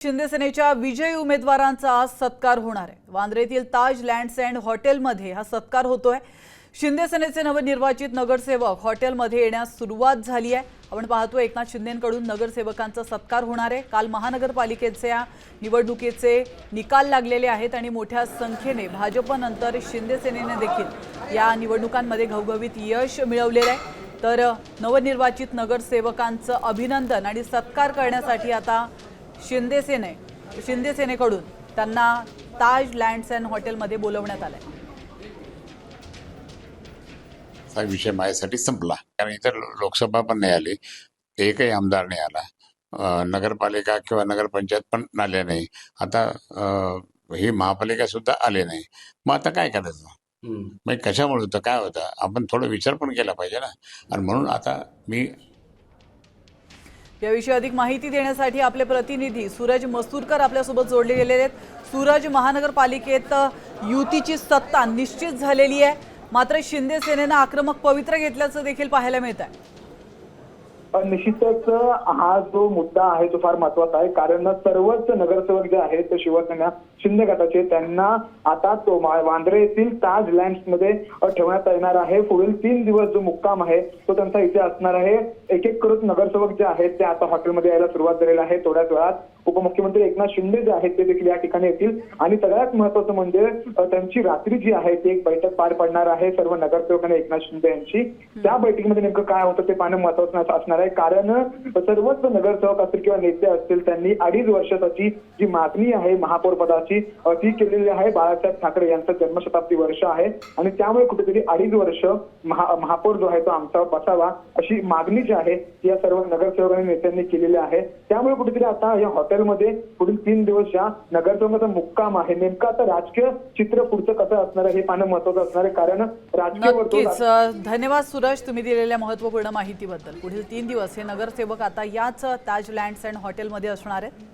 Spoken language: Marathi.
शिंदे सेनेच्या विजयी उमेदवारांचा आज सत्कार होणार आहे। वांद्रेतील ताज लँड्स अँड हॉटेलमध्ये हा सत्कार होतोय। शिंदे सेनेचे नवनिर्वाचित नगरसेवक हॉटेलमध्ये येण्यास सुरुवात झाली आहे। आपण पाहतोय एकनाथ शिंदेंकडून नगरसेवकांचा सत्कार होणार आहे। काल महानगरपालिकेच्या निवडणुकीचे निकाल लागलेले आहेत आणि मोठ्या संख्येने भाजपनंतर शिंदे सेनेने देखील या निवडणुकांमध्ये घवघवीत यश मिळवलेले आहे। तर नवनिर्वाचित नगरसेवकांचं अभिनंदन आणि सत्कार करण्यासाठी आता शिंदे सेनेकडून त्यांना ताज लँड्स अँड हॉटेलमध्ये बोलवण्यात आलंय। हा विषय माझ्यासाठी संपला, कारण इतर लोकसभा पण नाही आली, एकही आमदार नाही आला, नगरपालिका किंवा नगरपंचायत पण आले नाही, आता ही महापालिका सुद्धा आले नाही। मग आता काय करायचं? मग कशामुळे होतं, काय होतं, आपण थोडा विचार पण केला पाहिजे ना। आणि म्हणून आता मी याविषयी अधिक माहिती देण्यासाठी आपले प्रतिनिधी सूरज मसूरकर आपल्यासोबत जोडले गेलेले आहेत। सूरज, महानगरपालिकेत युतीची सत्ता निश्चित झालेली आहे, मात्र शिंदे सेनेने आक्रमक पवित्रा घेतल्याचं देखील पाहायला मिळत आहे। निश्चितच हा जो मुद्दा आहे तो फार महत्वाचा आहे, कारण सर्वच नगरसेवक जे आहेत ते शिवसेना शिंदे गटाचे त्यांना आता तो वांद्रे येथील ताज लँड्स मध्ये ठेवण्यात येणार आहे। पुढील 3 दिवस जो मुक्काम आहे तो त्यांचा इथे असणार आहे। एक एक करून नगरसेवक जे आहेत ते आता हॉटेलमध्ये यायला सुरुवात झालेली आहे। थोड्याच वेळात उपमुख्यमंत्री एकनाथ शिंदे जे आहेत ते देखील या ठिकाणी येतील आणि सगळ्यात महत्त्वाचं म्हणजे त्यांची रात्री जी आहे ती एक बैठक पार पडणार आहे सर्व नगरसेवकांनी एकनाथ शिंदे यांची। त्या बैठकीमध्ये नेमकं काय होतं ते पाहणं महत्त्वाचं असणार आहे, कारण सर्वच नगरसेवक असतील किंवा नेते असतील त्यांनी 2.5 वर्षाची जी मागणी आहे महापौर पदाची ती केलेली आहे। बाळासाहेब ठाकरे यांचं जन्मशताब्दी वर्ष आहे आणि त्यामुळे कुठेतरी 2.5 वर्ष महापौर जो आहे तो आमचा बसावा अशी मागणी जी आहे ती या सर्व नगरसेवकांनी नेत्यांनी केलेली आहे। त्यामुळे कुठेतरी आता या हॉटेलमध्ये पुढील 3 दिवस या नगरसेवकाचा मुक्काम आहे। नेमकं आता राजकीय चित्र पुढचं कसं असणार आहे हे पाहणं महत्त्वाचं असणार आहे, कारण राजकीय नक्कीच धन्यवाद सूरज, तुम्ही दिलेल्या महत्त्वपूर्ण माहितीबद्दल। पुढील 3 दिवस हे नगरसेवक आता याच ताज लँड्स अँड हॉटेलमध्ये असणार आहेत।